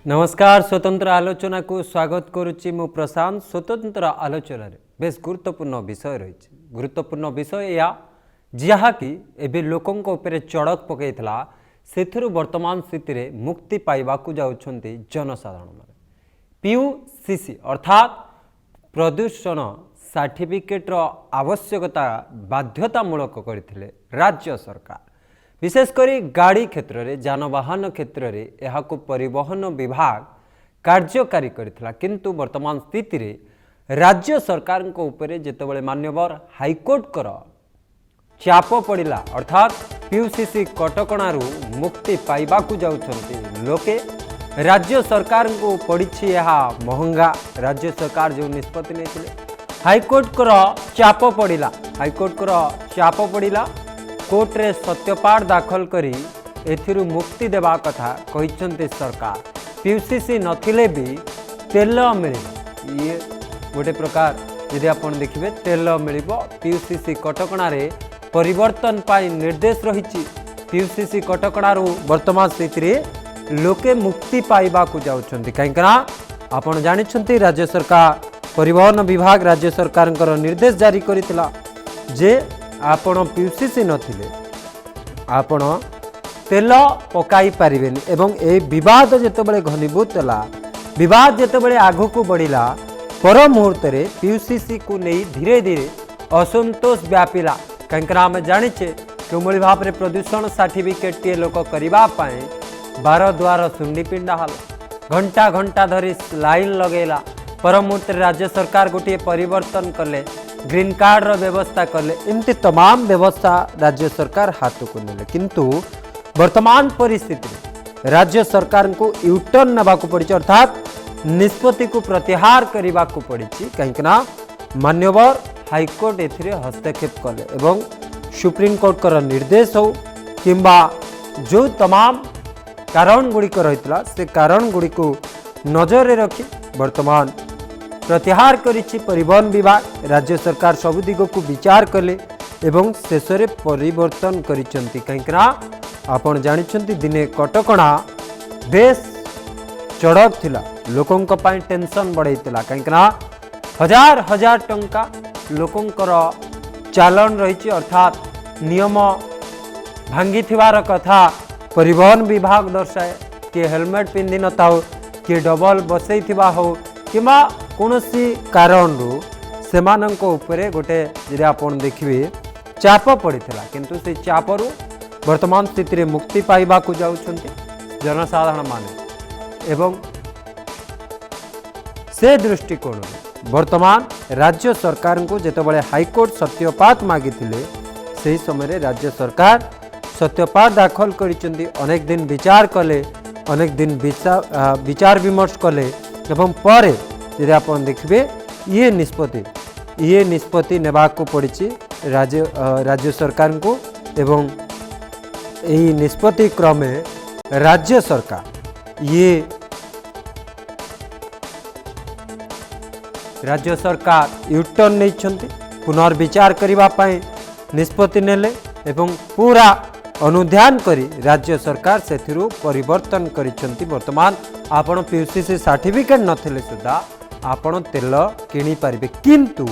नमस्कार स्वतंत्र आलोचना को स्वागत करुच्ची मु प्रशांत। स्वतंत्र आलोचना रे बेस गुरुत्वपूर्ण विषय रही। गुरुत्वपूर्ण विषय या जहाँकि एबे लोकों उपरे चड़क पकईला से वर्तमान स्थिति रे मुक्ति पाइबाकू जाउछन्ति जनसाधारण माने। पीयूसीसी अर्थात प्रदूषण सर्टिफिकेट रो आवश्यकता बाध्यतामूलक करथिले राज्य सरकार। विशेषकर गाड़ी क्षेत्र में जानवाहन क्षेत्र में यह परिवहन विभाग कार्यकारी करथिला, किंतु वर्तमान स्थिति रे राज्य सरकार को उपरे जेतेबेले मान्यवर हाईकोर्ट कर चाप पड़िला अर्थात पीयूसीसी कटकणारू मुक्ति पाइबाकू जाउछन्ति लोके। राज्य सरकार को पड़ी यह महंगा। राज्य सरकार जो निष्पत्ति नहीं हाईकोर्ट कर चाप पड़िला, हाईकोर्ट कर चाप पड़िला कोर्ट रे सत्यपाठ दाखल करी एथिरु मुक्ति देवा कथा कहिसंते सरकार। पीयूसीसी नथिले भी तेल मिलिबो, ये गोटे प्रकार यदि आपण देखिबे तेल मिलिबो। पीयूसीसी कटकणा रे परिवर्तन पाई निर्देश रहिछि। पीयूसीसी कटकणारू वर्तमान स्थिति रे लोके मुक्ति पाइबा को जाउछन्ति काहेकना आपण जानिछन्ति राज्य सरकार परिवहन विभाग राज्य सरकार निर्देश जारी करितिला जे आपण पीयूसीसी नथिले आपण तेल पकाई पारिबेनी। एवं ए विवाद जेतेबेले घनीभूत होला, विवाद जेतेबेले आगु को बढ़िला पर मुहूर्त रे पीयूसीसी को नहीं धीरे धीरे असंतोष व्यापिला। कहीं आम जाचे कि भाव में प्रदूषण सर्टिफिकेट टे लोक करने बार द्वार सुंडी पिंडा हल घंटा घंटा धरी लाइन लगेला। पर मुहूर्त राज्य सरकार गोटे परिवर्तन कले, ग्रीन कार्ड रो व्यवस्था कले, एमती तमाम व्यवस्था राज्य सरकार हाथ को नेले। किंतु वर्तमान परिस्थिति राज्य सरकार को यूटर्न नवा को पड़ी, अर्थात निष्पत्ति को प्रत्याहार करने को पड़ी। कहीं मान्यवर हाईकोर्ट एथिरे हस्तक्षेप कले एवं सुप्रीम कोर्ट कर निर्देश हो किंबा जो तमाम कारण गुड़िक रही से कारण गुड़िक नजर रे रखी वर्तमान प्रत्याहार करिछि परिवहन विभाग। राज्य सरकार सबु दिग को विचार कले एवं शेष में परिवर्तन करिसेंति। कहीं आपण जानिछन्ति दिने कटकणा बेस चढ़क थिला, लोकों पाई टेंशन बढ़ाइला। कहीं हजार हजार टंका लोकंकर चालन रही, अर्थात नियम भांगी थिवार कथा परिवहन विभाग दर्शाए। किए हेलमेट पिंधि नता हो, किए डबल बसई थिबा हो किमा कौनसी कारण सेमानंको उपरे गोटे यदि आपण देखिए चाप पड़ीला, किंतु से चापरू वर्तमान स्थिति रे मुक्ति पाइबा को जाउछन्ति जनसाधारण माने। एवं से दृष्टिकोण वर्तमान राज्य सरकार को जेतेबेले हाईकोर्ट सत्यपाठ मागिथिले से समय राज्य सरकार सत्यपाठ दाखल करिसेंति। अनेक दिन विचार कले, अनेक दिन विचार विमर्श कले एवं पर यदि आप देखिए ये निष्पत्ति नेबा को पड़ी राज्य सरकार को। एवं यही निष्पत्ति क्रमे राज्य सरकार यूटर्न नहीं पुनर्विचार करने निष्पत्ति नेले एवं पूरा अनुध्यान करी राज्य सरकार से परिवर्तन करिसेंति। वर्तमान आपण पीयूसीसी सर्टिफिकेट नथिले सुधा आपण तेल किनी पारिबे, किंतु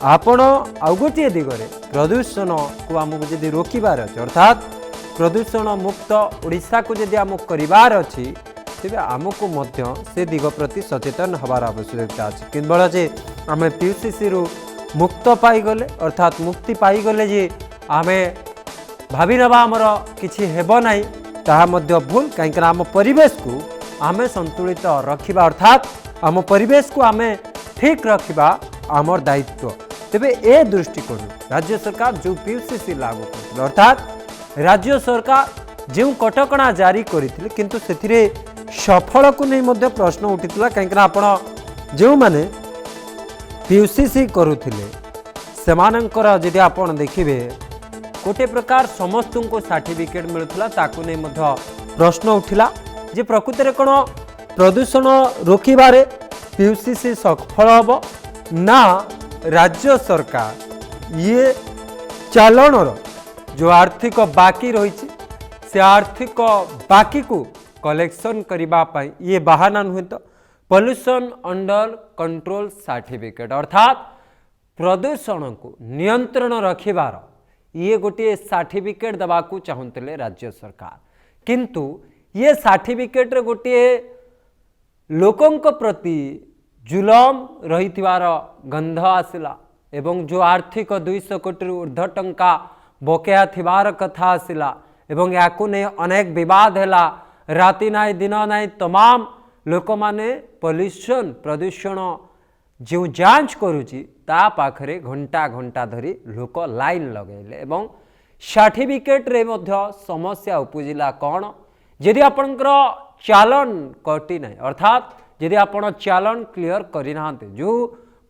आपण आउ गोटे दिगरे प्रदूषण को आमको जदि रोकबार अच्छे अर्थात प्रदूषण मुक्त ओडिशा को जदि आमको करिवार अछि तेबे आमको मध्य से दिग प्रति सचेतन हबार आवश्यकता अछि। केवल जे आम पीयूसीसी रु मुक्त पाईगले अर्थात मुक्ति पाईगले जे आमे भावी नवा आमर किछि हेबो नाही ताहा मध्य भूल। कहीं आम परिवेश को आमे संतुलित रखिबा अर्थात आम परिवेश को आमे ठीक रखिबा आमर दायित्व। तेबे ए दृष्टिकोण राज्य सरकार जो पीयूसीसी लागू कर अर्थात राज्य सरकार जो कटकणा जारी करथिले किंतु सेथिरे सफल को नहीं मध्य प्रश्न उठितला। कहीं आपण जो माने पीयूसीसी करुथिले सेमानंकर जदि आपण देखिबे गोटे प्रकार समस्त को सर्टिफिकेट मिलुला ताकू नहीं मध्य प्रश्न उठिला जे प्रकृति रे कोन प्रदूषण रोकिबारे पीयूसीसी सफल हबो ना राज्य सरकार ये चालन जो आर्थिक बाकी रही से आर्थिक बाकी को कलेक्शन करबा पई ये बहाना नुहे तो पॉल्यूशन अंडर कंट्रोल सर्टिफिकेट अर्थात प्रदूषण को नियंत्रण रखिबार ये गोटे सर्टिफिकेट देवाकू चाहूले राज्य सरकार किंतु ये सर्टिफिकेट रे गोटे लोकंक प्रति जुलम रहिथिबार गंध आसिला एवं जो आर्थिक 200 कोटी ऊर्ध्व टंका बकेया थिबार कथा आसिला एवं याकू नहीं अनेक विवाद हैला राति नाई दिन नाई तमाम लोक माने पॉल्यूशन प्रदूषण जो जांच करुची ता पाखरे घंटा घंटा धरी लोक लाइन लगेले एवं सर्टिफिकेट रे मध्य समस्या उपजिला कौन यदि आपणकर चालान कटी ना अर्थात यदि आपण चालान क्लियर करना जो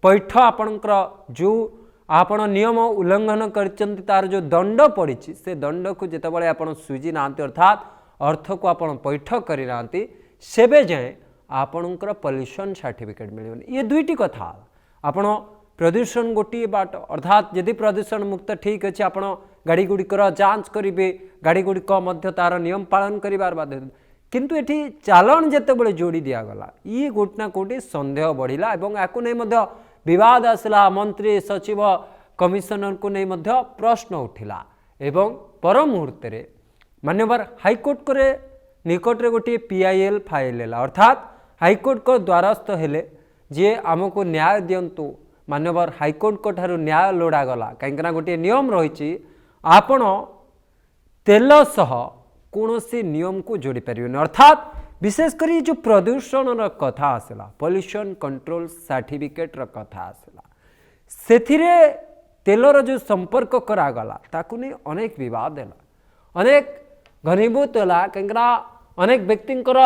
पैठ आपणकर जो आपण नियम उल्लंघन करचंती तार जो दंड पड़ी से दंड को जितेबाला आपण सुझी ना अर्थात अर्थ को आपण पैठ करना सेबे जाए आपणकर पॉल्यूशन सर्टिफिकेट मिलबनी ये दुईटी कथा आपण प्रदूषण गोटे बाट अर्थात यदि प्रदूषण मुक्त ठीक अच्छे आपण गाड़ी गुड़िकर जांच करेंगे गाड़ी गुड़िक तार नियम पालन करार बाध्य किंतु एठी चालान जितेबाला जोड़ी दिगला ये गोटे ना कोटी सन्देह बढ़ला और याकू नहीं विवाद आसला मंत्री सचिव कमिशनर को नहीं प्रश्न उठिला एवं पर मुहूर्त मान्यवर हाईकोर्ट को निकट रे गोटे PIL फाइल है अर्थात हाईकोर्ट को द्वारस्थ हेले जे आमको न्याय दिंतु मान्यवर हाईकोर्ट को ठारू न्याय लोड़ा गला कहीं गोटे नियम रही आपण तेल सह कौनसी नियम को जोड़ी पारे अर्थात विशेषकर जो प्रदूषण कथा आसला पॉल्यूशन कंट्रोल सर्टिफिकेट कथा आसला से तेलर जो संपर्क करागला ताकू नहीं अनेक विवाद है अनेक घनीभूत है कहीं अनेक व्यक्तिंकर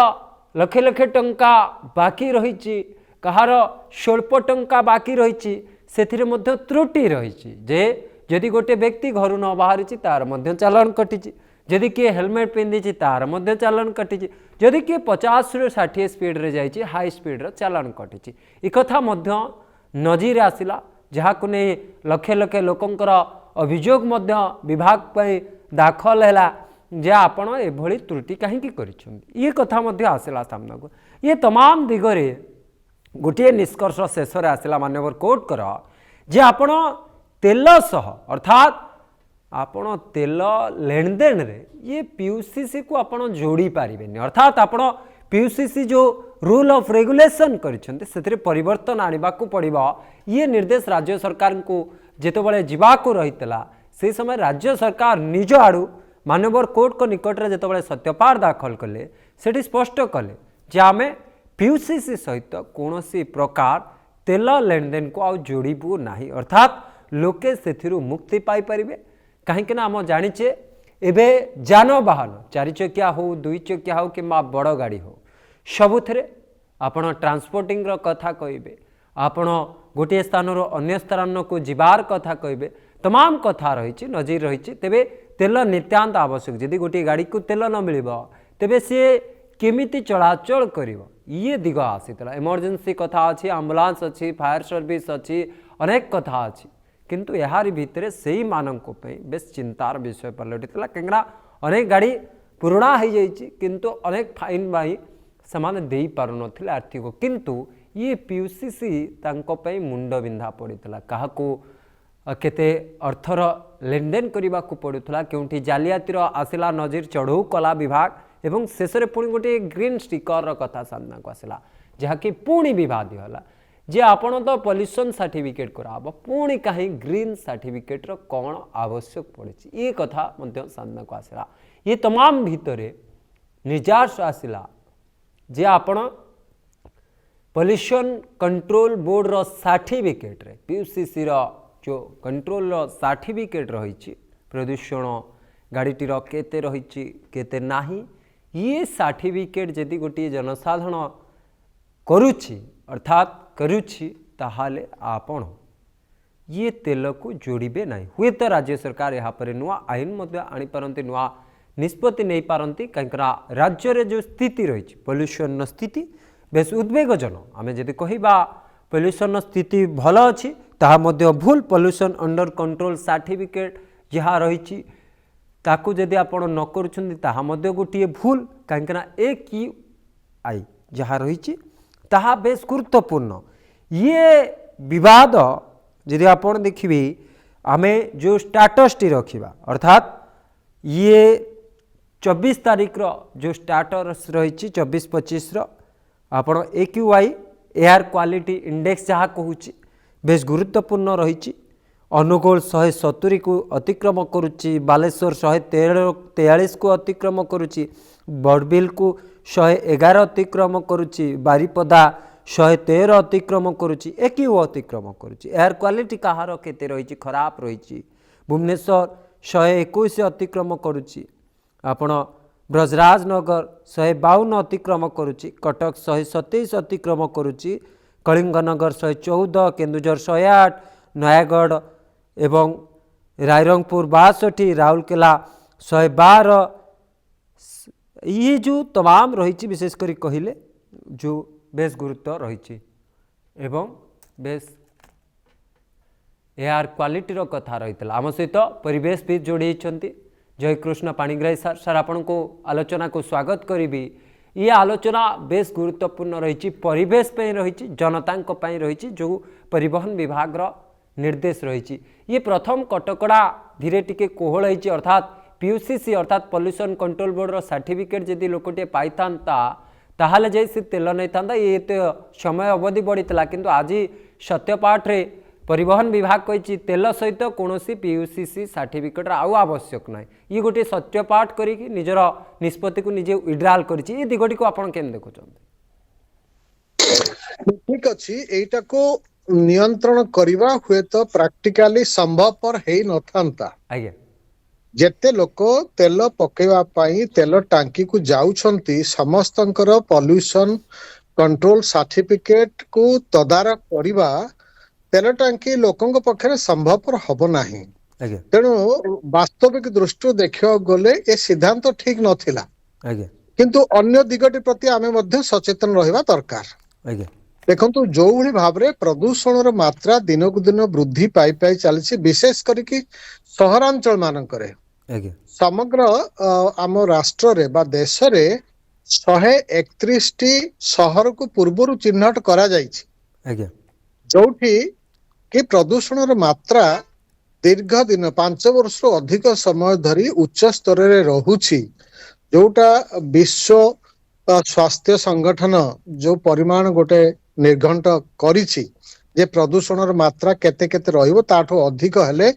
लक्षे लक्षे टंका बाकी रही कहार स्वल्प टंका बाकी रही से त्रुटि रही जे जदि गोटे व्यक्ति घर न बाहरी तार मध्य चालान कटी जदि किए हेलमेट पिंधि तार मध्य चालान कटी जदि किए 50 ରୁ 60 स्पीड रे जाइए हाई स्पीड रो चालान कटी एक कथा मध्य नजीर आसिला जहां नहीं लक्षे लक्षे लोकंकर अभियोग मध्य विभाग पे दाखल है जे आपण एभली त्रुटि कहीं ये कथा मध्य आसिला सामना को ये तमाम दिगरे गोटे निष्कर्ष शेष आसिला मान्यवर कोर्ट कर जे आपण तेल सह अर्थात आपण तेल लेन देन रे ये PUCC को आपण जोड़ी पारिबेनी अर्थात आपण PUCC जो रूल ऑफ रेगुलेशन करिसेंते सेतरे परिवर्तन आनिबा को पड़िबो ये निर्देश राज्य सरकार को जेतबेले जीवा को रहितला से समय राज्य सरकार निज आड़ू मानवर कोर्ट को निकट रे जेतबेले सत्यपाठ दाखल कले सेठी स्पष्ट कले जे आमे PUCC सहित कौनसी प्रकार तेल लेन देन को आ जोड़बू नहीं अर्थात लोके सेथिरु मुक्ति पाई परिबे कहीं आम जाचे एबे जानवाहन 4 चकिया हो 2 चकिया हो कि बड़ गाड़ी हो सबुथे आपण ट्रांसपोर्टिंग कथा कहे आपण गोटे स्थान अन्य स्थान को जीवार कथा कहे तमाम कथा रही नजीर रही तेबे तेल नित्यांत आवश्यक जदि गोटे गाड़ी को तेल न मिल तेबे सी केमिति चलाचल कर ये दिग आसीला इमरजेंसी कथा अच्छी आम्बुलांस अच्छी फायर सर्विस अच्छी अनेक कथा अच्छी किंतु यार भितर से ही मानक बेस चिंतार विषय पलटिला कहीं अनेक गाड़ी पुराणा हो जाइए किंतु अनेक फाइन बाई से दे पार न आर्थिक किंतु ये PUCC तांको मुंड बिंधा पड़ता क्या केते अर्थर लेन देन करने को पड़ूला क्योंकि जालियातीर आसला नजीर चढ़ऊ कला विभाग एवं शेष में पुणी गोटे ग्रीन स्टिकर कथा सामना को आसला जहाँकि पुणी विवाद होला जे आपण तो पॉल्यूशन सर्टिफिकेट कराब पुणी कहीं ग्रीन सर्टिफिकेट कौन आवश्यक पड़ी ये कथा सामना को आसला ये तमाम भितर निर्जास आसला जे आपण पॉल्यूशन कंट्रोल बोर्ड रो सर्टिफिकेट रे PUCC रो जो कंट्रोल रो सर्टिफिकेट रही प्रदूषण गाड़ीटीर केते रही केते नाही ये सर्टिफिकेट जदि गोटे जनसाधारण करुछि अर्थात करुछि ताहाले आपण ये तेल को जोड़े ना हुए तो राज्य सरकार यहाँ पर नुआ आईन आनी पारती नुआ निष्पत्ति नहीं पारती कहीं राज्य रे जो स्थिति रही पॉल्यूशन स्थिति बेस उद्वेगजनक आम जदि कहवा पॉल्यूशन स्थिति भल अच्छी ताहा मध्य भूल पॉल्यूशन अंडर कंट्रोल सर्टिफिकेट जहाँ रही ताकू जदि आपण न करुछन्ति ताहा मध्य गोटे भूल कहीं ए की आई जहाँ रही ताहा बेस गुरुत्वपूर्ण ये विवाद यदि आपण देखिए आमे जो स्टाटस टी रखा अर्थात ये 24 तारीख रो जो स्टाटस रही 24-25 आपण AQI एयर क्वालिटी इंडेक्स जहाँ कहूँ बेस गुरुत्वपूर्ण रही अनुगोल 170 को अतिक्रम करुच्ची बालेश्वर 143 को अतिक्रम करुच्ची बड़बिल को 111 अतिक्रम करुच्ची बारिपदा 113 अतिक्रम करुच्ची AQI अतिक्रम करुच्ची एयर क्वालिटी कହାର केते रही खराब रही भुवनेश्वर 121 अतिक्रम करुच्ची आपण ब्रजराजनगर 152 अतिक्रम करुच्ची कटक 127 अतिक्रम करुच्ची कलिंगनगर 114 केन्दुझर 108 नयागढ़ एवं रायरंगपुर 62 राउरकेला 112 ये जो तमाम रही विशेषकर कहले जो बेस गुरुत्व रही एवं बेस एयर क्वालिटी कथा रही आम सहित परिवेशविद जोड़ी जयकृष्ण पाणिग्राही सर सर आपण को आलोचना को स्वागत करी ये आलोचना बेस गुरुत्वपूर्ण रही परिवेश रही जनता रही जो परिवहन विभाग निर्देश रही ये प्रथम कटकड़ा धीरे टिके कोहल होती अर्थात PUCC अर्थात पॉल्यूशन कंट्रोल बोर्ड सर्टिफिकेट जदि लोकटे पाई ताहले जाई से तेल नहीं था ये तो समय अवधि बढ़ी किंतु आज सत्यपाठ रे परिवहन विभाग कही तेल सहित कौन PUCC सर्टिफिकेट आउ आवश्यक ना ये गोटे सत्यपाठ करी निजर निष्पत्ति को निजे विड्रॉल कर दिगटी को आपन केन देखुं ठीक अच्छी एटा को नियंत्रण करवा हुए तो प्रैक्टिकली संभवपर है न था आज्ञा जेते लोक तेल पकेवा पाई तेल टांकी को जाउछंती समस्तंकर पॉल्यूशन कंट्रोल सर्टिफिकेट को तदारख करवा तेल टांकी लोकंक पक्षरे संभवपर हब नाही तेणु वास्तविक दृष्टि देखा गले ए सिद्धांत ठीक नथिला किंतु अन्य दिगटी प्रति आमे मध्य सचेतन रहिबा दरकार देखंतु जो भली भाबरे प्रदूषण मात्रा दिन को दिन वृद्धि पाई पाई चलछि विशेष करिकि सहरांचल मानकरे समग्र आम राष्ट्र रे बा देश रे 131 टी शहर को पूर्वरु चिन्हट करा जाइछि जोठी कि प्रदूषण मात्रा दीर्घ दिन 5 वर्ष अधिक समय धरी उच्च स्तर रे रहुछि जोटा विश्व स्वास्थ्य संगठन जो परिमाण गोटे निर्घंट करिछि जे प्रदूषण मात्रा केते केते रहिबो ताठो अधिक हेले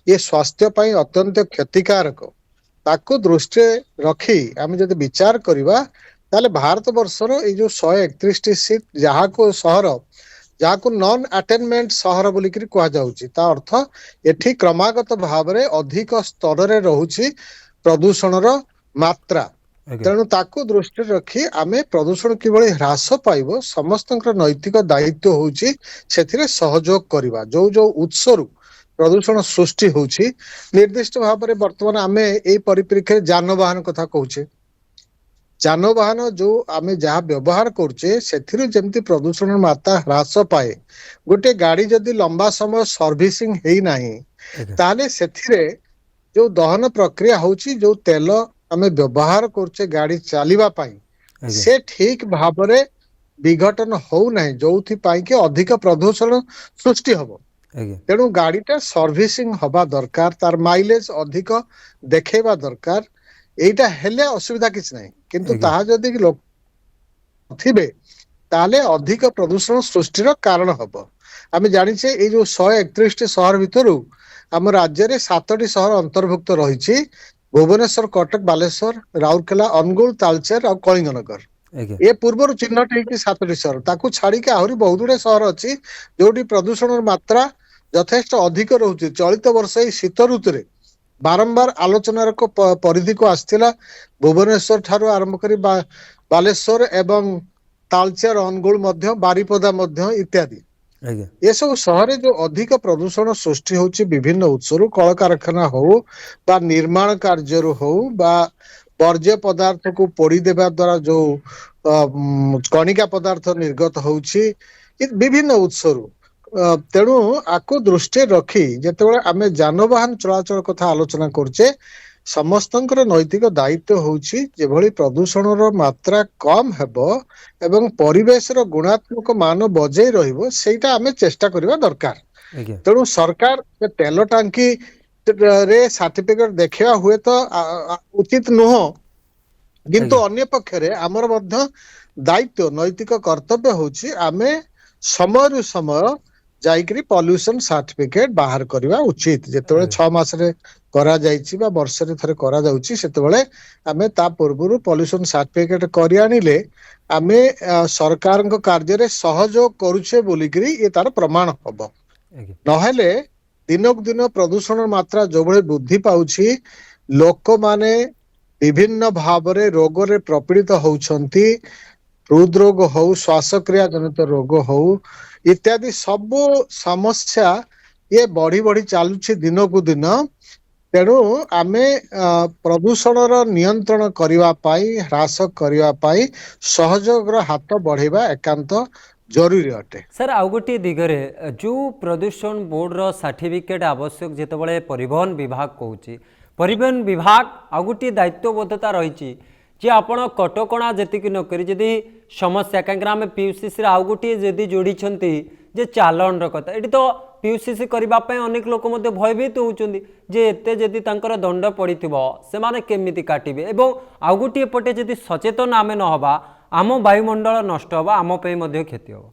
ये स्वास्थ्य पई अत्यंत क्षतिकारक ताको दृष्टि रखी आम जदि विचार करिबा ताले भारत वर्षर ए जो 131 टी सीट जहाँ को शहर जहाँ को नॉन अटेनमेंट शहर बोलिकरी कहा जाउची ता अर्थ एठी क्रमागत भावरे अधिक स्तर रे रहुची प्रदूषणर मात्रा तेणु ताकू दृष्टि रखी आमे प्रदूषण किभଳି ह्रास पाइबो समस्तंकर नैतिक दायित्व होउची सेथिरे सहयोग करिबा जो जो उत्सरु प्रदूषण सृष्टि होउची निर्दिष्ट भाबरे वर्तमान आमे एई परिप्रेक्षी जानवाहन कथा कहूचे जानवाहन जो आमे जहाँ व्यवहार करछे सेथिरे जेमति प्रदूषण मात्रा ह्रास पाए गोटे गाड़ी जदि लंबा समय सर्विसिंग हेई नाही ताले सेथिरे जो दहन प्रक्रिया होउची जो तेल आमे व्यवहार करछे गाड़ी चलीबा पाई से ठीक भाबरे विघटन हो नाही जोथि पाई के अधिक प्रदूषण सृष्टि हबो तेणु गाड़ीटा सर्विसिंग हबा दरकार तार माइलेज अधिक देखेबा दरकार एटा हेले असुविधा किछ नाही किंतु ताहा जदि लोक थिबे ताले अधिक प्रदूषण सृष्टिर कारण हबो आमे जानिछे ए जो 131 टी शहर भितरु हम राज्य रे 7 टी शहर अंतर्भुक्त रहिछि भुवनेश्वर कटक बालेश्वर राउरकेला अनुगुल तालचेर और कलिंगनगर ये पूर्व चिन्हट है 7 टी शहर ताकू छाड़ी के आहरी बहुत गुड़े शहर अच्छी जोटी प्रदूषण मात्रा यथेष्ट अधिक रोचे चलित वर्ष शीत ऋतु रे बारंबार आलोचनार को परिधि को आसथिला भुवनेश्वर ठारू आरंभ करी बालेश्वर एवं तालचेर अनुगुल मध्य बारिपदा मध्य इत्यादि ये सब शहर जो अधिक प्रदूषण सृष्टि होची विभिन्न उत्सरु कल कारखाना हो बा निर्माण कार्य हो बा वर्ज्य पदार्थ को पोड़ी देवा द्वारा जो कणिका पदार्थ निर्गत होची विभिन्न उत्सरु तेणु आको दृष्टि रखी जेतेबेले आमे जानवाहन चलाचल कथा आलोचना करछे ସମସ୍ତଙ୍କର ନୈତିକ ଦାୟିତ୍ୱ ହଉଛି ଯେଭଳି ପ୍ରଦୂଷଣର ମାତ୍ରା କମ ହେବ ଏବଂ ପରିବେଶର ଗୁଣାତ୍ମକ ମାନ ବଜାଇ ରହିବ ସେଇଟା ଆମେ ଚେଷ୍ଟା କରିବା ଦରକାର। ଆଜ୍ଞା ତେଣୁ ସରକାର ଏ ତେଲ ଟାଙ୍କି ରେ ସାର୍ଟିଫିକେଟ ଦେଖେଇବା ହୁଏତ ଉଚିତ ନୁହଁ, କିନ୍ତୁ ଆଜ୍ଞା ଅନ୍ୟ ପକ୍ଷରେ ଆମର ମଧ୍ୟ ଦାୟିତ୍ୱ ନୈତିକ କର୍ତ୍ତବ୍ୟ ହଉଛି ଆମେ ସମୟରୁ ସମୟ ଯାଇକିରି ପଲ୍ୟୁସନ ସାର୍ଟିଫିକେଟ ବାହାର କରିବା ଉଚିତ। ଯେତେବେଳେ ଆଜ୍ଞା 6 ମାସରେ କରାଯାଇଛି ବା ବର୍ଷରେ ଥରେ କରାଯାଉଛି ସେତେବେଳେ ଆମେ ତା ପୂର୍ବରୁ ପଲ୍ୟୁସନ ସାର୍ଟିଫିକେଟ କରି ଆଣିଲେ ଆମେ ସରକାରଙ୍କ କାର୍ଯ୍ୟରେ ସହଯୋଗ କରୁଛେ ବୋଲିକିରି ଏ ତାର ପ୍ରମାଣ ହବ। ଆଜ୍ଞା ନହେଲେ ଦିନକୁ ଦିନ ପ୍ରଦୂଷଣ ମାତ୍ରା ଯୋଉଭଳି ବୃଦ୍ଧି ପାଉଛି ଲୋକମାନେ ବିଭିନ୍ନ ଭାବରେ ରୋଗରେ ପ୍ରପୀଡ଼ିତ ହଉଛନ୍ତି। ହୃଦ ରୋଗ ହଉ, ଶ୍ୱାସକ୍ରିୟା ଜନିତ ରୋଗ ହଉ ଇତ୍ୟାଦି ସବୁ ସମସ୍ୟା ଇଏ ବଢି ବଢି ଚାଲୁଛି ଦିନକୁ ଦିନ। ତେଣୁ ଆମେ ପ୍ରଦୂଷଣର ନିୟନ୍ତ୍ରଣ କରିବା ପାଇଁ, ହ୍ରାସ କରିବା ପାଇଁ ସହଯୋଗର ହାତ ବଢେଇବା ଏକାନ୍ତ ଜରୁରୀ ଅଟେ। ସାର୍ ଆଉ ଗୋଟିଏ ଦିଗରେ ଯେଉଁ ପ୍ରଦୂଷଣ ବୋର୍ଡ଼ର ସାର୍ଟିଫିକେଟ୍ ଆବଶ୍ୟକ ଯେତେବେଳେ ପରିବହନ ବିଭାଗ କହୁଛି, ପରିବହନ ବିଭାଗ ଆଉ ଗୋଟିଏ ଦାୟିତ୍ୱବୋଧତା ରହିଛି ଯେ ଆପଣ କଟକଣା ଯେତିକି ନକରି ଯଦି ସମସ୍ୟା, କାହିଁକିନା ଆମେ ପିୟୁସିସିରେ ଆଉ ଗୋଟିଏ ଯଦି ଯୋଡ଼ିଛନ୍ତି ଯେ ଚାଲାଣର କଥା, ଏଠି ତ ପିୟୁସିସି କରିବା ପାଇଁ ଅନେକ ଲୋକ ମଧ୍ୟ ଭୟଭୀତ ହେଉଛନ୍ତି ଯେ ଏତେ ଯଦି ତାଙ୍କର ଦଣ୍ଡ ପଡ଼ିଥିବ ସେମାନେ କେମିତି କାଟିବେ, ଏବଂ ଆଉ ଗୋଟିଏ ପଟେ ଯଦି ସଚେତନ ଆମେ ନ ହେବା ଆମ ବାୟୁମଣ୍ଡଳ ନଷ୍ଟ ହେବ, ଆମ ପାଇଁ ମଧ୍ୟ କ୍ଷତି ହେବ।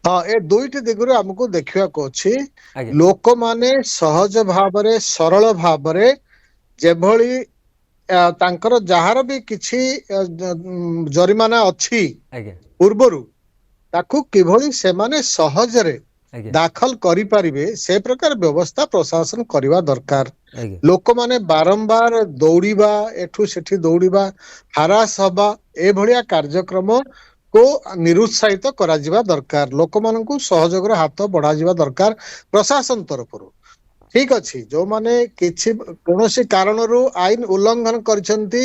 ହଁ, ଏ ଦୁଇଟି ଦିଗରୁ ଆମକୁ ଦେଖିବାକୁ ଅଛି। ଆଜ୍ଞା ଲୋକମାନେ ସହଜ ଭାବରେ ସରଳ ଭାବରେ ଯେଭଳି ତାଙ୍କର ଯାହାର ବି କିଛି ଜରିମାନା ଅଛି ଆଜ୍ଞା ପୂର୍ବରୁ ତାକୁ କିଭଳି ସେମାନେ ସହଜରେ ଆଜ୍ଞା ଦାଖଲ କରିପାରିବେ ସେ ପ୍ରକାର ବ୍ୟବସ୍ଥା ପ୍ରଶାସନ କରିବା ଦରକାର। ଆଜ୍ଞା ଲୋକମାନେ ବାରମ୍ବାର ଦୌଡ଼ିବା, ଏଠୁ ସେଠି ଦୌଡ଼ିବା, ହାରାସ ହବା ଏଭଳିଆ କାର୍ଯ୍ୟକ୍ରମ କୁ ନିରୁତ୍ସାହିତ କରାଯିବା ଦରକାର। ଲୋକମାନଙ୍କୁ ସହଯୋଗର ହାତ ବଢାଯିବା ଦରକାର ପ୍ରଶାସନ ତରଫରୁ। ଠିକ ଅଛି, ଯୋଉମାନେ କିଛି କୌଣସି କାରଣରୁ ଆଇନ ଉଲ୍ଲଂଘନ କରିଛନ୍ତି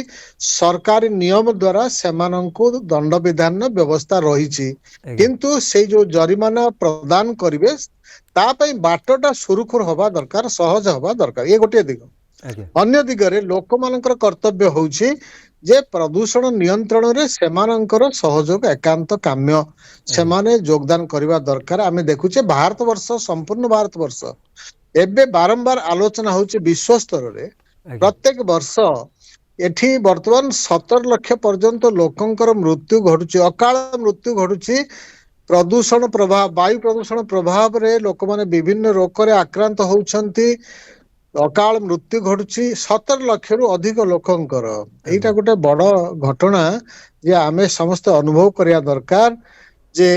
ସରକାରୀ ନିୟମ ଦ୍ଵାରା ସେମାନଙ୍କୁ ଦଣ୍ଡ ବିଧାନର ବ୍ୟବସ୍ଥା ରହିଛି, ଆଜ୍ଞା କିନ୍ତୁ ସେଇ ଯୋଉ ଜରିମାନା ପ୍ରଦାନ କରିବେ ତା ପାଇଁ ବାଟଟା ସୁରୁଖୁରୁ ହବା ଦରକାର, ସହଜ ହବା ଦରକାର। ଇଏ ଗୋଟିଏ ଦିଗ। ଆଜ୍ଞା ଅନ୍ୟ ଦିଗରେ ଲୋକମାନଙ୍କର କର୍ତ୍ତବ୍ୟ ହଉଛି ଯେ ପ୍ରଦୂଷଣ ନିୟନ୍ତ୍ରଣରେ ସେମାନଙ୍କର ସହଯୋଗ ଏକାନ୍ତ କାମ୍ୟ। ଆଜ୍ଞା ସେମାନେ ଯୋଗଦାନ କରିବା ଦରକାର। ଆମେ ଦେଖୁଛେ ଭାରତ ବର୍ଷ, ସମ୍ପୂର୍ଣ୍ଣ ଭାରତ ବର୍ଷ ଏବେ ବାରମ୍ବାର ଆଲୋଚନା ହଉଛି ବିଶ୍ୱ ସ୍ତରରେ। ଆଜ୍ଞା ପ୍ରତ୍ୟେକ ବର୍ଷ ଏଠି ବର୍ତ୍ତମାନ 17 ଲକ୍ଷ ପର୍ଯ୍ୟନ୍ତ ଲୋକଙ୍କର ମୃତ୍ୟୁ ଘଟୁଛି, ଅକାଳ ମୃତ୍ୟୁ ଘଟୁଛି। ପ୍ରଦୂଷଣ ପ୍ରଭାବ, ବାୟୁ ପ୍ରଦୂଷଣ ପ୍ରଭାବରେ ଲୋକମାନେ ବିଭିନ୍ନ ରୋଗରେ ଆକ୍ରାନ୍ତ ହଉଛନ୍ତି, ଅକାଳ ମୃତ୍ୟୁ ଘଟୁଛି 17 ଲକ୍ଷରୁ ଅଧିକ ଲୋକଙ୍କର। ଏଇଟା ଆଜ୍ଞା ଗୋଟେ ବଡ ଘଟଣା ଯେ ଆମେ ସମସ୍ତେ ଅନୁଭବ କରିବା ଦରକାର ଯେ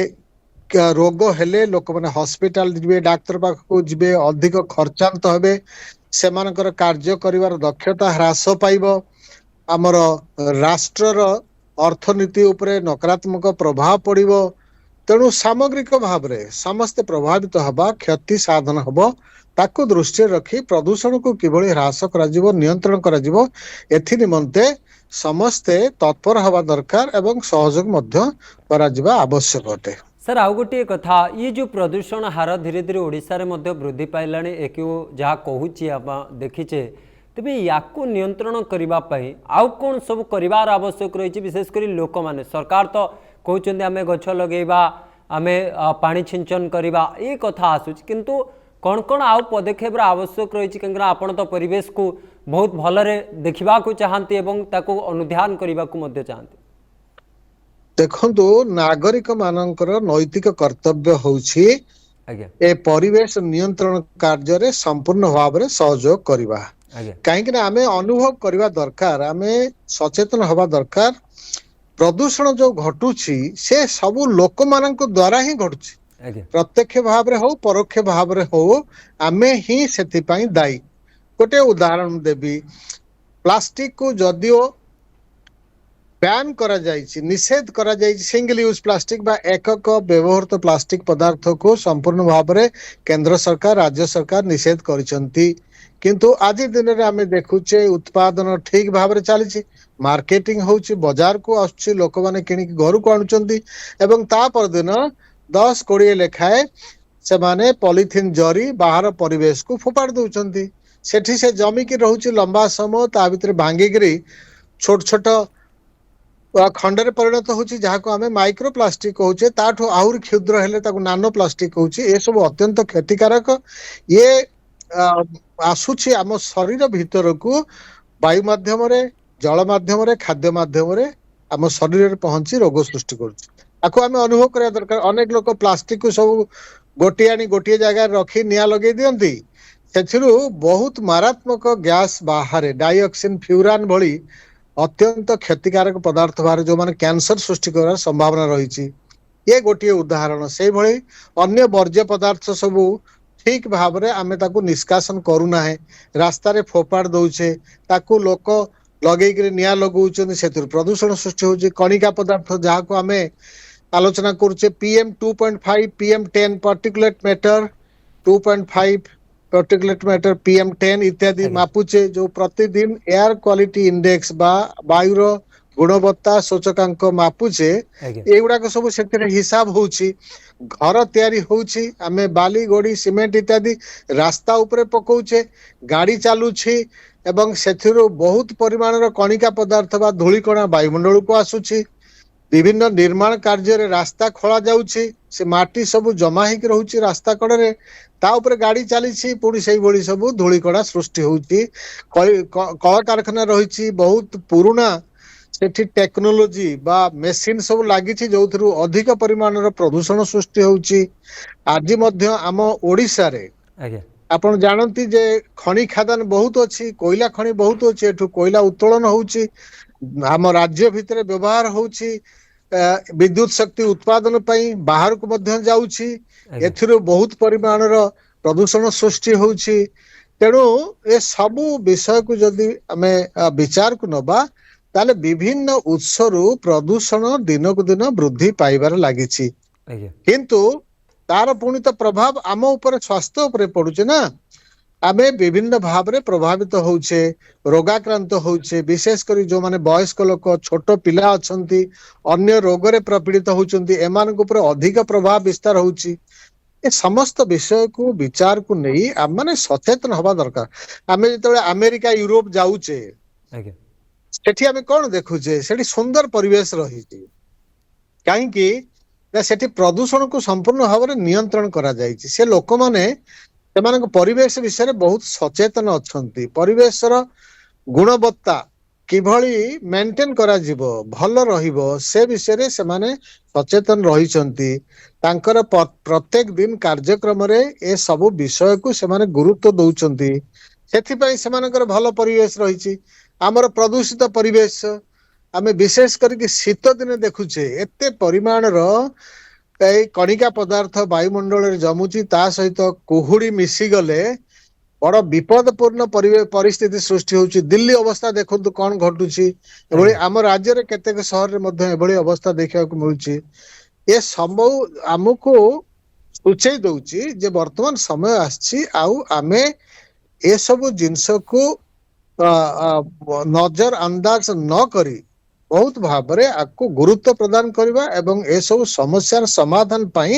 ରୋଗ ହେଲେ ଲୋକମାନେ ହସ୍ପିଟାଲ ଯିବେ, ଡାକ୍ତର ପାଖକୁ ଯିବେ, ଅଧିକ ଖର୍ଚ୍ଚାନ୍ତ ହେବେ, ସେମାନଙ୍କର କାର୍ଯ୍ୟ କରିବାର ଦକ୍ଷତା ହ୍ରାସ ପାଇବ, ଆମର ରାଷ୍ଟ୍ରର ଅର୍ଥନୀତି ଉପରେ ନକାରାତ୍ମକ ପ୍ରଭାବ ପଡିବ। ତେଣୁ ସାମଗ୍ରିକ ଭାବରେ ସମସ୍ତେ ପ୍ରଭାବିତ ହବା, କ୍ଷତି ସାଧନ ହବ। ତାକୁ ଦୃଷ୍ଟିରେ ରଖି ପ୍ରଦୂଷଣକୁ କିଭଳି ହ୍ରାସ କରାଯିବ, ନିୟନ୍ତ୍ରଣ କରାଯିବ, ଏଥି ନିମନ୍ତେ ସମସ୍ତେ ତତ୍ପର ହେବା ଦରକାର ଏବଂ ସହଯୋଗ ମଧ୍ୟ କରାଯିବା ଆବଶ୍ୟକ ଅଟେ। ସାର୍ ଆଉ ଗୋଟିଏ କଥା, ये जो प्रदूषण हार धीरे धीरे ओडिशा रे मध्य वृद्धि पाइलानी, एक जहाँ कहूँ आप देखीचे, तेज या नियंत्रण करने आउ कौन सब कर आवश्यक रही, विशेषकर लोक मैंने सरकार तो कहते आम गछ लगेगा, आम पानी छिंचन करवा, ये कथा आसूँ, किंतु कौन कौन आउ पदक्षेप आवश्यक रही, कहीं आपड़ तो परिवेश को बहुत भलरे देखा चाहती और अनुध्यान करने को चाहती। ଦେଖନ୍ତୁ, ନାଗରିକ ମାନଙ୍କର ନୈତିକ କର୍ତ୍ତବ୍ୟ ହଉଛି ଆଜ୍ଞା ଏ ପରିବେଶ ନିୟନ୍ତ୍ରଣ କାର୍ଯ୍ୟରେ ସମ୍ପୂର୍ଣ୍ଣ ଭାବରେ ସହଯୋଗ କରିବା। ଆଜ୍ଞା କାହିଁକି ନା ଆମେ ଅନୁଭବ କରିବା ଦରକାର, ଆମେ ସଚେତନ ହବା ଦରକାର। ପ୍ରଦୂଷଣ ଯୋଉ ଘଟୁଛି ସେ ସବୁ ଲୋକମାନଙ୍କ ଦ୍ଵାରା ହିଁ ଘଟୁଛି, ଆଜ୍ଞା ପ୍ରତ୍ୟକ୍ଷ ଭାବରେ ହଉ ପରୋକ୍ଷ ଭାବରେ ହଉ ଆମେ ହିଁ ସେଥିପାଇଁ ଦାୟୀ। ଗୋଟେ ଉଦାହରଣ ଦେବି, ପ୍ଲାଷ୍ଟିକ କୁ ଯଦିଓ ବ୍ୟାନ୍ କରାଯାଇଛି, ନିଷେଧ କରାଯାଇଛି, ସିଙ୍ଗଲ ୟୁଜ ପ୍ଲାଷ୍ଟିକ ବା ଏକକ ବ୍ୟବହୃତ ପ୍ଲାଷ୍ଟିକ ପଦାର୍ଥକୁ ସମ୍ପୂର୍ଣ୍ଣ ଭାବରେ କେନ୍ଦ୍ର ସରକାର, ରାଜ୍ୟ ସରକାର ନିଷେଧ କରିଛନ୍ତି। କିନ୍ତୁ ଆଜି ଦିନରେ ଆମେ ଦେଖୁଛେ ଉତ୍ପାଦନ ଠିକ ଭାବରେ ଚାଲିଛି, ମାର୍କେଟିଂ ହଉଛି, ବଜାରକୁ ଆସୁଛି, ଲୋକମାନେ କିଣିକି ଘରକୁ ଆଣୁଛନ୍ତି ଏବଂ ତା ପରଦିନ 10-20 ଲେଖାଏଁ ସେମାନେ ପଲିଥିନ ଜରି ବାହାର ପରିବେଶକୁ ଫୋପାଡ଼ି ଦଉଛନ୍ତି। ସେଠି ସେ ଜମିକି ରହୁଛି ଲମ୍ବା ସମୟ, ତା ଭିତରେ ଭାଙ୍ଗିକିରି ଛୋଟ ଛୋଟ ଖଣ୍ଡରେ ପରିଣତ ହଉଛି, ଯାହାକୁ ଆମେ ମାଇକ୍ରୋ ପ୍ଲାଷ୍ଟିକ କହୁଛେ। ତାଠୁ ଆହୁରି କ୍ଷୁଦ୍ର ହେଲେ ତାକୁ ନାନୋ ପ୍ଲାଷ୍ଟିକ କହୁଛି। ଏସବୁ ଅତ୍ୟନ୍ତ କ୍ଷତିକାରକ। ଇଏ ଆସୁଛି ଆମ ଶରୀର ଭିତରକୁ ବାୟୁ ମାଧ୍ୟମରେ, ଜଳ ମାଧ୍ୟମରେ, ଖାଦ୍ୟ ମାଧ୍ୟମରେ ଆମ ଶରୀରରେ ପହଞ୍ଚି ରୋଗ ସୃଷ୍ଟି କରୁଛି। ତାକୁ ଆମେ ଅନୁଭବ କରିବା ଦରକାର। ଅନେକ ଲୋକ ପ୍ଲାଷ୍ଟିକକୁ ସବୁ ଗୋଟିଏ ଆଣି ଗୋଟିଏ ଜାଗାରେ ରଖି ନିଆଁ ଲଗେଇ ଦିଅନ୍ତି। ସେଥିରୁ ବହୁତ ମାରାତ୍ମକ ଗ୍ୟାସ ବାହାରେ, ଡାଇଅକ୍ସିନ, ଫ୍ୟୁରାନ ଭଳି ଅତ୍ୟନ୍ତ କ୍ଷତିକାରକ ପଦାର୍ଥ ବାହାରେ, ଯୋଉମାନେ କ୍ୟାନ୍ସର ସୃଷ୍ଟି କରିବାର ସମ୍ଭାବନା ରହିଛି। ଇଏ ଗୋଟିଏ ଉଦାହରଣ। ସେଇଭଳି ଅନ୍ୟ ବର୍ଜ୍ୟ ପଦାର୍ଥ ସବୁ ଠିକ ଭାବରେ ଆମେ ତାକୁ ନିଷ୍କାସନ କରୁନାହେଁ, ରାସ୍ତାରେ ଫୋପାଡ଼ି ଦଉଛେ, ତାକୁ ଲୋକ ଲଗେଇକିରି ନିଆଁ ଲଗଉଛନ୍ତି, ସେଥିରୁ ପ୍ରଦୂଷଣ ସୃଷ୍ଟି ହଉଛି। କଣିକା ପଦାର୍ଥ ଯାହାକୁ ଆମେ ଆଲୋଚନା କରୁଛେ, PM2.5, PM10 particulate matter, 2.5 particulate matter, PM10 ଇତ୍ୟାଦି ଆଜ୍ଞା ମାପୁଛେ, ଯୋଉ ପ୍ରତିଦିନ ଏୟାର କ୍ୱାଲିଟି ଇଣ୍ଡେକ୍ସ ବା ବାୟୁର ଗୁଣବତ୍ତା ସୂଚକାଙ୍କ ମାପୁଛେ, ଆଜ୍ଞା ଏଗୁଡାକ ସବୁ ସେଥିରେ ହିସାବ ହଉଛି। ଘର ତିଆରି ହଉଛି, ଆମେ ବାଲି, ଗୋଡି, ସିମେଣ୍ଟ ଇତ୍ୟାଦି ରାସ୍ତା ଉପରେ ପକଉଛେ, ଗାଡି ଚାଲୁଛି ଏବଂ ସେଥିରୁ ବହୁତ ପରିମାଣର କଣିକା ପଦାର୍ଥ ବା ଧୂଳିକଣା ବାୟୁମଣ୍ଡଳକୁ ଆସୁଛି। ବିଭିନ୍ନ ନିର୍ମାଣ କାର୍ଯ୍ୟରେ ରାସ୍ତା ଖୋଳା ଯାଉଛି, ସେ ମାଟି ସବୁ ଜମା ହେଇକି ରହୁଛି ରାସ୍ତା କଡରେ, ତା ଉପରେ ଗାଡି ଚାଲିଛି, ପୁଣି ସେଇଭଳି ସବୁ ଧୂଳିକଣା ସୃଷ୍ଟି ହଉଛି। କଳକାରଖାନା ରହିଛି, ବହୁତ ପୁରୁଣା, ସେଠି ଟେକ୍ନୋଲୋଜି ବା ମେସିନ ସବୁ ଲାଗିଛି, ଯୋଉଥିରୁ ଅଧିକ ପରିମାଣର ପ୍ରଦୂଷଣ ସୃଷ୍ଟି ହଉଛି। ଆଜି ମଧ୍ୟ ଆମ ଓଡିଶାରେ ଆଜ୍ଞା ଆପଣ ଜାଣନ୍ତି ଯେ ଖଣି ଖାଦାନ ବହୁତ ଅଛି, କୋଇଲା ଖଣି ବହୁତ ଅଛି, ଏଠୁ କୋଇଲା ଉତ୍ତୋଳନ ହଉଛି, ଆମ ରାଜ୍ୟ ଭିତରେ ବ୍ୟବହାର ହଉଛି, ବିଦ୍ୟୁତ ଶକ୍ତି ଉତ୍ପାଦନ ପାଇଁ ବାହାରକୁ ମଧ୍ୟ ଯାଉଛି। ଆଜ୍ଞା ଏଥିରୁ ବହୁତ ପରିମାଣର ପ୍ରଦୂଷଣ ସୃଷ୍ଟି ହଉଛି। ତେଣୁ ଏ ସବୁ ବିଷୟକୁ ଯଦି ଆମେ ବିଚାରକୁ ନବା, ତାହେଲେ ବିଭିନ୍ନ ଉତ୍ସରୁ ପ୍ରଦୂଷଣ ଦିନକୁ ଦିନ ବୃଦ୍ଧି ପାଇବାରେ ଲାଗିଛି। ଆଜ୍ଞା କିନ୍ତୁ ତାର ପୁଣି ତ ପ୍ରଭାବ ଆମ ଉପରେ, ସ୍ୱାସ୍ଥ୍ୟ ଉପରେ ପଡୁଛି ନା। ଆମେ ବିଭିନ୍ନ ଭାବରେ ପ୍ରଭାବିତ ହଉଛେ, ରୋଗାକ୍ରାନ୍ତ ହଉଛେ, ବିଶେଷ କରି ଯୋଉମାନେ ବୟସ୍କ ଲୋକ, ଛୋଟ ପିଲା ଅଛନ୍ତି, ଅନ୍ୟ ରୋଗରେ ପ୍ରପୀଡିତ ହଉଛନ୍ତି, ଏମାନଙ୍କ ଉପରେ ଅଧିକ ପ୍ରଭାବ ବିସ୍ତାର ହଉଛି। ଏ ସମସ୍ତ ବିଷୟକୁ ବିଚାରକୁ ନେଇ ଆମମାନେ ସଚେତନ ହବା ଦରକାର। ଆମେ ଯେତେବେଳେ ଆମେରିକା, ୟୁରୋପ ଯାଉଛେ, ଆଜ୍ଞା ସେଠି ଆମେ କଣ ଦେଖୁଛେ? ସେଠି ସୁନ୍ଦର ପରିବେଶ ରହିଛି। କାହିଁକି ନା ସେଠି ପ୍ରଦୂଷଣକୁ ସମ୍ପୂର୍ଣ୍ଣ ଭାବରେ ନିୟନ୍ତ୍ରଣ କରାଯାଇଛି। ସେ ଲୋକମାନେ ସେମାନଙ୍କ ପରିବେଶ ବିଷୟରେ ବହୁତ ସଚେତନ ଅଛନ୍ତି। ପରିବେଶର ଗୁଣବତ୍ତା କିଭଳି ମେଣ୍ଟେନ କରାଯିବ, ଭଲ ରହିବ, ସେ ବିଷୟରେ ସେମାନେ ସଚେତନ ରହିଛନ୍ତି। ତାଙ୍କର ପ୍ରତ୍ୟେକ ଦିନ କାର୍ଯ୍ୟକ୍ରମରେ ଏ ସବୁ ବିଷୟକୁ ସେମାନେ ଗୁରୁତ୍ୱ ଦଉଛନ୍ତି। ସେଥିପାଇଁ ସେମାନଙ୍କର ଭଲ ପରିବେଶ ରହିଛି। ଆମର ପ୍ରଦୂଷିତ ପରିବେଶ, ଆମେ ବିଶେଷ କରିକି ଶୀତ ଦିନେ ଦେଖୁଛେ ଏତେ ପରିମାଣର ଏଇ କଣିକା ପଦାର୍ଥ ବାୟୁମଣ୍ଡଳରେ ଜମୁଛି, ତା ସହିତ କୁହୁଡି ମିଶିଗଲେ ବଡ ବିପଦପୂର୍ଣ୍ଣ ପରିସ୍ଥିତି ସୃଷ୍ଟି ହଉଛି। ଦିଲ୍ଲୀ ଅବସ୍ଥା ଦେଖନ୍ତୁ କଣ ଘଟୁଛି। ଏଭଳି ଆଜ୍ଞା ଆମ ରାଜ୍ୟରେ କେତେକ ସହରରେ ମଧ୍ୟ ଏଭଳି ଅବସ୍ଥା ଦେଖିବାକୁ ମିଳୁଛି। ଏ ସବୁ ଆମକୁ ସୂଚେଇ ଦଉଛି ଯେ ବର୍ତ୍ତମାନ ସମୟ ଆସିଛି, ଆଉ ଆମେ ଏସବୁ ଜିନିଷକୁ ନଜର ଅନ୍ଦାଜ ନ କରି ବହୁତ ଭାବରେ ଆକୁ ଗୁରୁତ୍ୱ ପ୍ରଦାନ କରିବା ଏବଂ ଏସବୁ ସମସ୍ୟାର ସମାଧାନ ପାଇଁ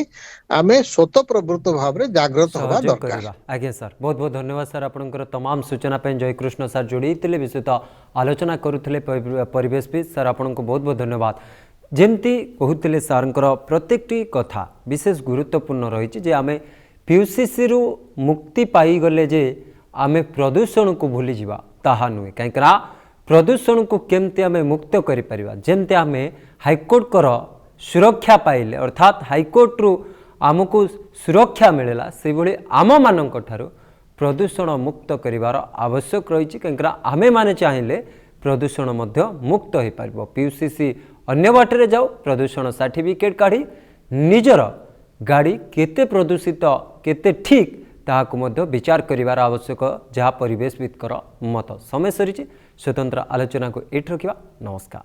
ଆମେ ସ୍ୱତଃପ୍ରବୃତ୍ତ ଭାବରେ ଜାଗ୍ରତ ହେବା ସହଯୋଗ ଦରକାର। କରିବା। ଆଜ୍ଞା ସାର୍, ବହୁତ ବହୁତ ଧନ୍ୟବାଦ ସାର୍, ଆପଣଙ୍କର ତମାମ ସୂଚନା ପାଇଁ। ଜୟକୃଷ୍ଣ ସାର୍ ଯୋଡ଼େଇଥିଲେ, ବିଷୟତ ଆଲୋଚନା କରୁଥିଲେ ପରିବେଶବିତ୍ ସାର୍, ଆପଣଙ୍କୁ ବହୁତ ବହୁତ ଧନ୍ୟବାଦ। ଯେମିତି କହୁଥିଲେ ସାର୍ଙ୍କର ପ୍ରତ୍ୟେକଟି କଥା ବିଶେଷ ଗୁରୁତ୍ୱପୂର୍ଣ୍ଣ ରହିଛି ଯେ ଆମେ PUCCରୁ ମୁକ୍ତି ପାଇଗଲେ ଯେ ଆମେ ପ୍ରଦୂଷଣକୁ ଭୁଲିଯିବା ତାହା ନୁହେଁ। କାହିଁକିନା ପ୍ରଦୂଷଣକୁ କେମିତି ଆମେ ମୁକ୍ତ କରିପାରିବା, ଯେମିତି ଆମେ ହାଇକୋର୍ଟଙ୍କର ସୁରକ୍ଷା ପାଇଲେ, ଅର୍ଥାତ୍ ହାଇକୋର୍ଟରୁ ଆମକୁ ସୁରକ୍ଷା ମିଳିଲା, ସେହିଭଳି ଆମମାନଙ୍କଠାରୁ ପ୍ରଦୂଷଣ ମୁକ୍ତ କରିବାର ଆବଶ୍ୟକ ରହିଛି। କାହିଁକିନା ଆମେମାନେ ଚାହିଁଲେ ପ୍ରଦୂଷଣ ମଧ୍ୟ ମୁକ୍ତ ହୋଇପାରିବ। PUCC ଅନ୍ୟ ବାଟରେ ଯାଉ, ପ୍ରଦୂଷଣ ସାର୍ଟିଫିକେଟ୍ କାଢ଼ି ନିଜର ଗାଡ଼ି କେତେ ପ୍ରଦୂଷିତ, କେତେ ଠିକ୍ ତାହାକୁ ମଧ୍ୟ ବିଚାର କରିବାର ଆବଶ୍ୟକ, ଯାହା ପରିବେଶବିତ୍ଙ୍କର ମତ। ସମୟ ସରିଛି, ସ୍ୱତନ୍ତ୍ର ଆଲୋଚନାକୁ ଏଇଠି ରଖିବା। ନମସ୍କାର।